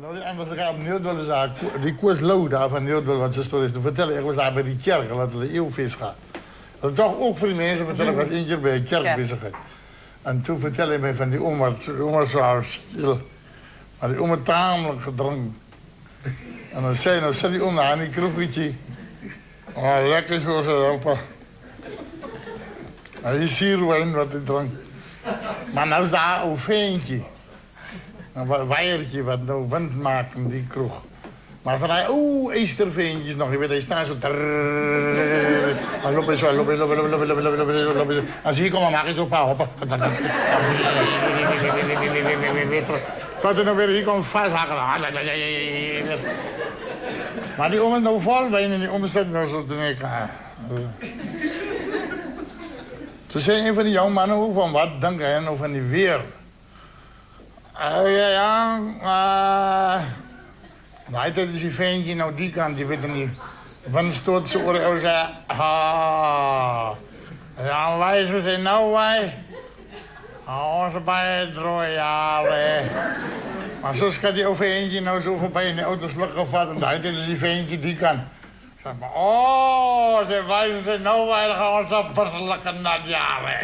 Nou, die Engelse gaat op Nieuwdol is die koers Lou daar van Nieuwdol, wat ze story is te vertellen. Ik was daar bij die kerk, dat de eeuwvis gaat. Dat toch ook voor die mensen vertellen, ik was één keer bij een kerk bezig. En toen vertelde hij mij van die oma zo stil. Maar die oma tamelijk gedronken. En dan zei hij, nou zet die oma aan die kroegetje. Oh, lekker zo, zei opa. En die sierwijn wat hij dronk. Maar nou is daar een veentje. Een weiertje wat nou wind maakt in die kroeg. Maar van hij, eesterveentjes nog. Je weet, hij staat zo. En lopen zo, lopen. En zie je, kom maar, maak eens op, hoppen. Tot hij nou weer hier komt vasthaken. Maar die om het nou vol wijn en die omzet nou zo te denken. Toen zei een van die jonge mannen ook van, wat denk jij nou van die weer? Nou, dat is die ventje, nou die kant, die weet het niet. Van stoot ze oren en zei, ja, wij zo zijn nou wij. Onze bij het royale. Maar zo gaat die over eentje nou zo voorbij in de auto sluk gevat en dat is die ventje die kant. Zeg maar, zeg wij zo zijn nou wij, dan gaan we zo lekker naar het jaar.